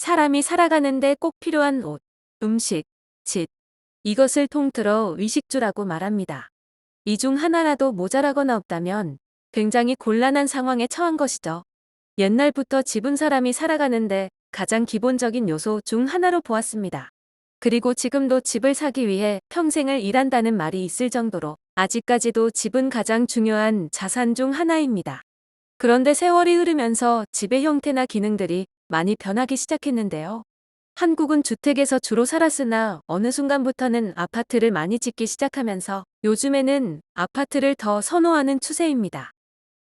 사람이 살아가는데 꼭 필요한 옷, 음식, 집. 이것을 통틀어 의식주라고 말합니다. 이 중 하나라도 모자라거나 없다면 굉장히 곤란한 상황에 처한 것이죠. 옛날부터 집은 사람이 살아가는데 가장 기본적인 요소 중 하나로 보았습니다. 그리고 지금도 집을 사기 위해 평생을 일한다는 말이 있을 정도로 아직까지도 집은 가장 중요한 자산 중 하나입니다. 그런데 세월이 흐르면서 집의 형태나 기능들이 많이 변하기 시작했는데요. 한국은 주택에서 주로 살았으나 어느 순간부터는 아파트를 많이 짓기 시작하면서 요즘에는 아파트를 더 선호하는 추세입니다.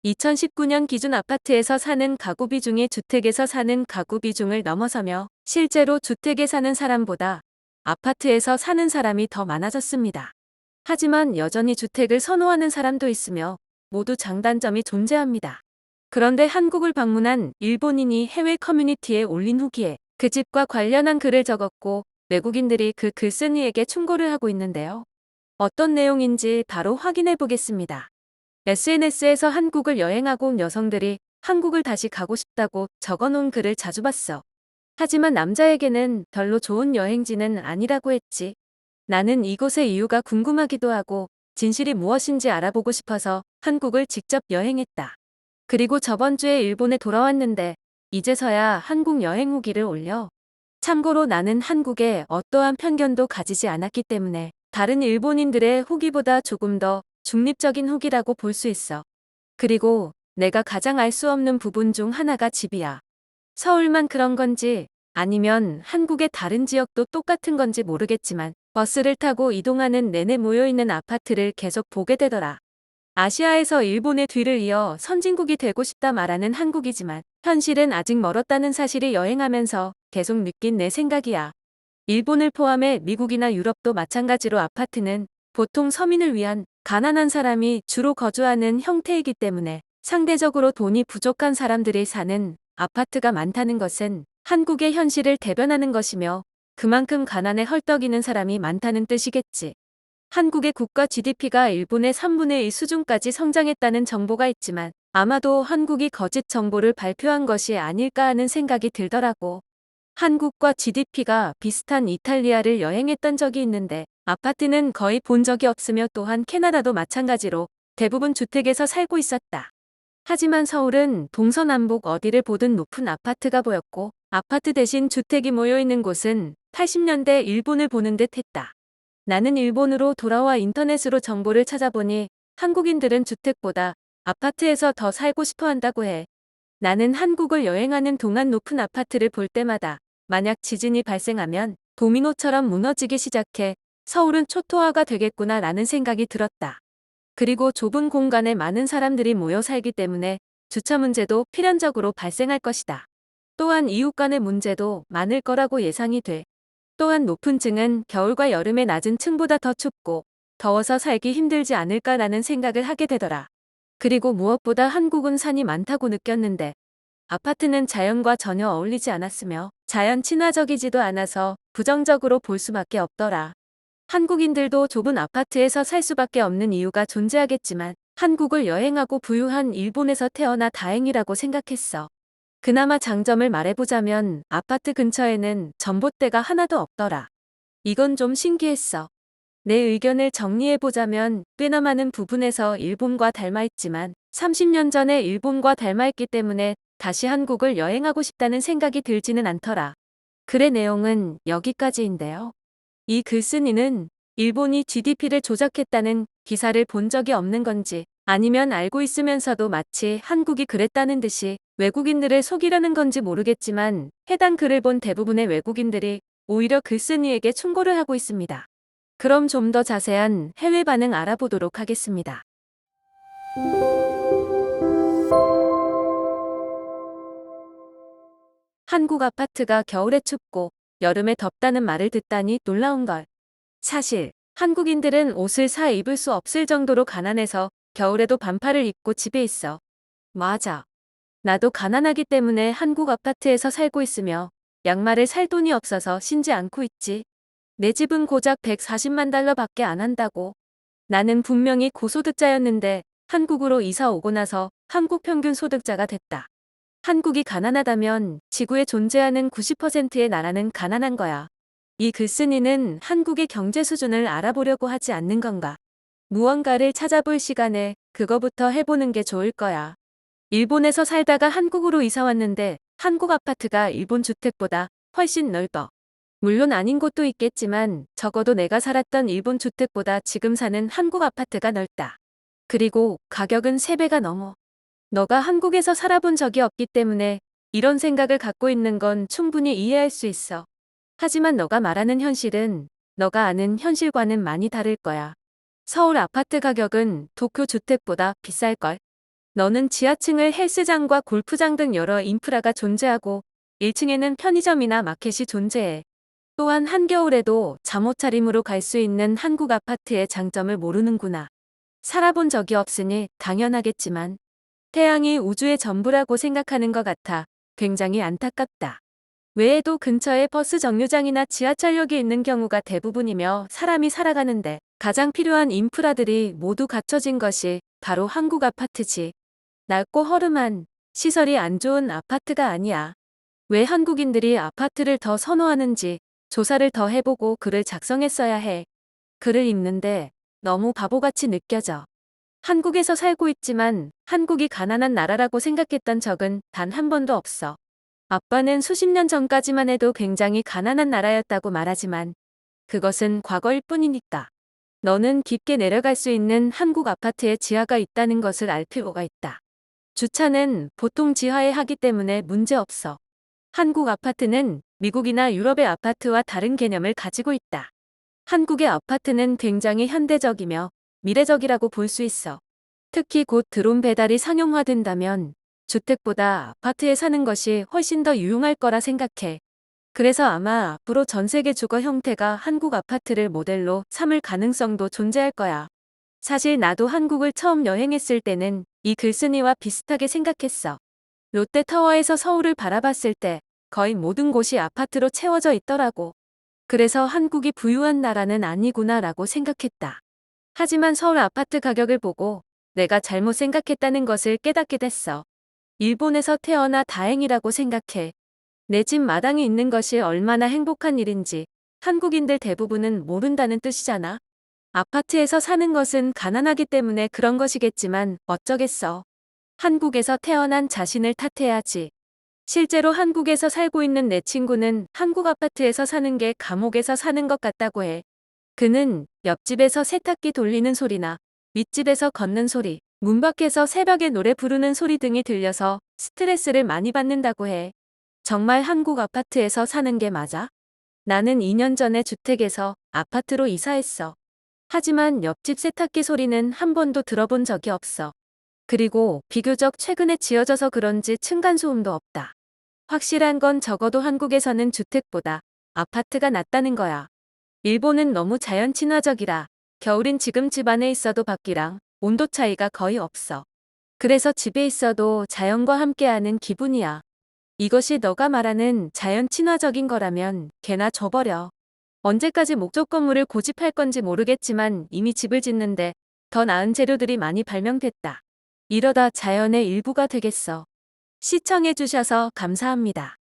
2019년 기준 아파트에서 사는 가구 비중이 주택에서 사는 가구 비중을 넘어서며 실제로 주택에 사는 사람보다 아파트에서 사는 사람이 더 많아졌습니다. 하지만 여전히 주택을 선호하는 사람도 있으며 모두 장단점이 존재합니다. 그런데 한국을 방문한 일본인이 해외 커뮤니티에 올린 후기에 그 집과 관련한 글을 적었고 외국인들이 그 글쓴이에게 충고를 하고 있는데요. 어떤 내용인지 바로 확인해 보겠습니다. SNS에서 한국을 여행하고 온 여성들이 한국을 다시 가고 싶다고 적어놓은 글을 자주 봤어. 하지만 남자에게는 별로 좋은 여행지는 아니라고 했지. 나는 이곳의 이유가 궁금하기도 하고 진실이 무엇인지 알아보고 싶어서 한국을 직접 여행했다. 그리고 저번 주에 일본에 돌아왔는데 이제서야 한국 여행 후기를 올려. 참고로 나는 한국에 어떠한 편견도 가지지 않았기 때문에 다른 일본인들의 후기보다 조금 더 중립적인 후기라고 볼 수 있어. 그리고 내가 가장 알 수 없는 부분 중 하나가 집이야. 서울만 그런 건지 아니면 한국의 다른 지역도 똑같은 건지 모르겠지만 버스를 타고 이동하는 내내 모여있는 아파트를 계속 보게 되더라. 아시아에서 일본의 뒤를 이어 선진국이 되고 싶다 말하는 한국이지만 현실은 아직 멀었다는 사실을 여행하면서 계속 느낀 내 생각이야. 일본을 포함해 미국이나 유럽도 마찬가지로 아파트는 보통 서민을 위한 가난한 사람이 주로 거주하는 형태이기 때문에 상대적으로 돈이 부족한 사람들이 사는 아파트가 많다는 것은 한국의 현실을 대변하는 것이며 그만큼 가난에 헐떡이는 사람이 많다는 뜻이겠지. 한국의 국가 GDP가 일본의 3분의 1 수준까지 성장했다는 정보가 있지만 아마도 한국이 거짓 정보를 발표한 것이 아닐까 하는 생각이 들더라고. 한국과 GDP가 비슷한 이탈리아를 여행했던 적이 있는데 아파트는 거의 본 적이 없으며 또한 캐나다도 마찬가지로 대부분 주택에서 살고 있었다. 하지만 서울은 동서남북 어디를 보든 높은 아파트가 보였고 아파트 대신 주택이 모여있는 곳은 80년대 일본을 보는 듯 했다. 나는 일본으로 돌아와 인터넷으로 정보를 찾아보니 한국인들은 주택보다 아파트에서 더 살고 싶어 한다고 해. 나는 한국을 여행하는 동안 높은 아파트를 볼 때마다 만약 지진이 발생하면 도미노처럼 무너지기 시작해 서울은 초토화가 되겠구나 라는 생각이 들었다. 그리고 좁은 공간에 많은 사람들이 모여 살기 때문에 주차 문제도 필연적으로 발생할 것이다. 또한 이웃 간의 문제도 많을 거라고 예상이 돼. 또한 높은 층은 겨울과 여름에 낮은 층보다 더 춥고 더워서 살기 힘들지 않을까라는 생각을 하게 되더라. 그리고 무엇보다 한국은 산이 많다고 느꼈는데 아파트는 자연과 전혀 어울리지 않았으며 자연 친화적이지도 않아서 부정적으로 볼 수밖에 없더라. 한국인들도 좁은 아파트에서 살 수밖에 없는 이유가 존재하겠지만 한국을 여행하고 부유한 일본에서 태어나 다행이라고 생각했어. 그나마 장점을 말해보자면 아파트 근처에는 전봇대가 하나도 없더라. 이건 좀 신기했어. 내 의견을 정리해보자면 꽤나 많은 부분에서 일본과 닮아있지만 30년 전에 일본과 닮아있기 때문에 다시 한국을 여행하고 싶다는 생각이 들지는 않더라. 글의 내용은 여기까지인데요. 이 글쓴이는 일본이 GDP를 조작했다는 기사를 본 적이 없는 건지 아니면 알고 있으면서도 마치 한국이 그랬다는 듯이 외국인들을 속이려는 건지 모르겠지만 해당 글을 본 대부분의 외국인들이 오히려 글쓴이에게 충고를 하고 있습니다. 그럼 좀 더 자세한 해외 반응 알아보도록 하겠습니다. 한국 아파트가 겨울에 춥고 여름에 덥다는 말을 듣다니 놀라운 걸. 사실 한국인들은 옷을 사 입을 수 없을 정도로 가난해서 겨울에도 반팔을 입고 집에 있어. 맞아. 나도 가난하기 때문에 한국 아파트에서 살고 있으며 양말을 살 돈이 없어서 신지 않고 있지. 내 집은 고작 140만 달러밖에 안 한다고. 나는 분명히 고소득자였는데 한국으로 이사 오고 나서 한국 평균 소득자가 됐다. 한국이 가난하다면 지구에 존재하는 90%의 나라는 가난한 거야. 이 글쓴이는 한국의 경제 수준을 알아보려고 하지 않는 건가? 무언가를 찾아볼 시간에 그거부터 해보는 게 좋을 거야. 일본에서 살다가 한국으로 이사 왔는데 한국 아파트가 일본 주택보다 훨씬 넓어. 물론 아닌 곳도 있겠지만 적어도 내가 살았던 일본 주택보다 지금 사는 한국 아파트가 넓다. 그리고 가격은 3배가 넘어. 너가 한국에서 살아본 적이 없기 때문에 이런 생각을 갖고 있는 건 충분히 이해할 수 있어. 하지만 너가 말하는 현실은 너가 아는 현실과는 많이 다를 거야. 서울 아파트 가격은 도쿄 주택보다 비쌀걸. 너는 지하층을 헬스장과 골프장 등 여러 인프라가 존재하고 1층에는 편의점이나 마켓이 존재해. 또한 한겨울에도 잠옷차림으로 갈 수 있는 한국 아파트의 장점을 모르는구나. 살아본 적이 없으니 당연하겠지만 태양이 우주의 전부라고 생각하는 것 같아 굉장히 안타깝다. 외에도 근처에 버스 정류장이나 지하철역이 있는 경우가 대부분이며 사람이 살아가는데 가장 필요한 인프라들이 모두 갖춰진 것이 바로 한국 아파트지. 낡고 허름한 시설이 안 좋은 아파트가 아니야. 왜 한국인들이 아파트를 더 선호하는지 조사를 더 해보고 글을 작성했어야 해. 글을 읽는데 너무 바보같이 느껴져. 한국에서 살고 있지만 한국이 가난한 나라라고 생각했던 적은 단 한 번도 없어. 아빠는 수십 년 전까지만 해도 굉장히 가난한 나라였다고 말하지만 그것은 과거일 뿐이니까. 너는 깊게 내려갈 수 있는 한국 아파트에 지하가 있다는 것을 알 필요가 있다. 주차는 보통 지하에 하기 때문에 문제없어. 한국 아파트는 미국이나 유럽의 아파트와 다른 개념을 가지고 있다. 한국의 아파트는 굉장히 현대적이며 미래적이라고 볼 수 있어. 특히 곧 드론 배달이 상용화된다면 주택보다 아파트에 사는 것이 훨씬 더 유용할 거라 생각해. 그래서 아마 앞으로 전 세계 주거 형태가 한국 아파트를 모델로 삼을 가능성도 존재할 거야. 사실 나도 한국을 처음 여행했을 때는 이 글쓴이와 비슷하게 생각했어. 롯데타워에서 서울을 바라봤을 때 거의 모든 곳이 아파트로 채워져 있더라고. 그래서 한국이 부유한 나라는 아니구나라고 생각했다. 하지만 서울 아파트 가격을 보고 내가 잘못 생각했다는 것을 깨닫게 됐어. 일본에서 태어나 다행이라고 생각해. 내 집 마당이 있는 것이 얼마나 행복한 일인지 한국인들 대부분은 모른다는 뜻이잖아. 아파트에서 사는 것은 가난하기 때문에 그런 것이겠지만 어쩌겠어. 한국에서 태어난 자신을 탓해야지. 실제로 한국에서 살고 있는 내 친구는 한국 아파트에서 사는 게 감옥에서 사는 것 같다고 해. 그는 옆집에서 세탁기 돌리는 소리나 윗집에서 걷는 소리, 문 밖에서 새벽에 노래 부르는 소리 등이 들려서 스트레스를 많이 받는다고 해. 정말 한국 아파트에서 사는 게 맞아? 나는 2년 전에 주택에서 아파트로 이사했어. 하지만 옆집 세탁기 소리는 한 번도 들어본 적이 없어. 그리고 비교적 최근에 지어져서 그런지 층간소음도 없다. 확실한 건 적어도 한국에서는 주택보다 아파트가 낫다는 거야. 일본은 너무 자연 친화적이라 겨울인 지금 집 안에 있어도 밖이랑 온도 차이가 거의 없어. 그래서 집에 있어도 자연과 함께하는 기분이야. 이것이 너가 말하는 자연 친화적인 거라면 개나 줘버려. 언제까지 목적 건물을 고집할 건지 모르겠지만 이미 집을 짓는데 더 나은 재료들이 많이 발명됐다. 이러다 자연의 일부가 되겠어. 시청해주셔서 감사합니다.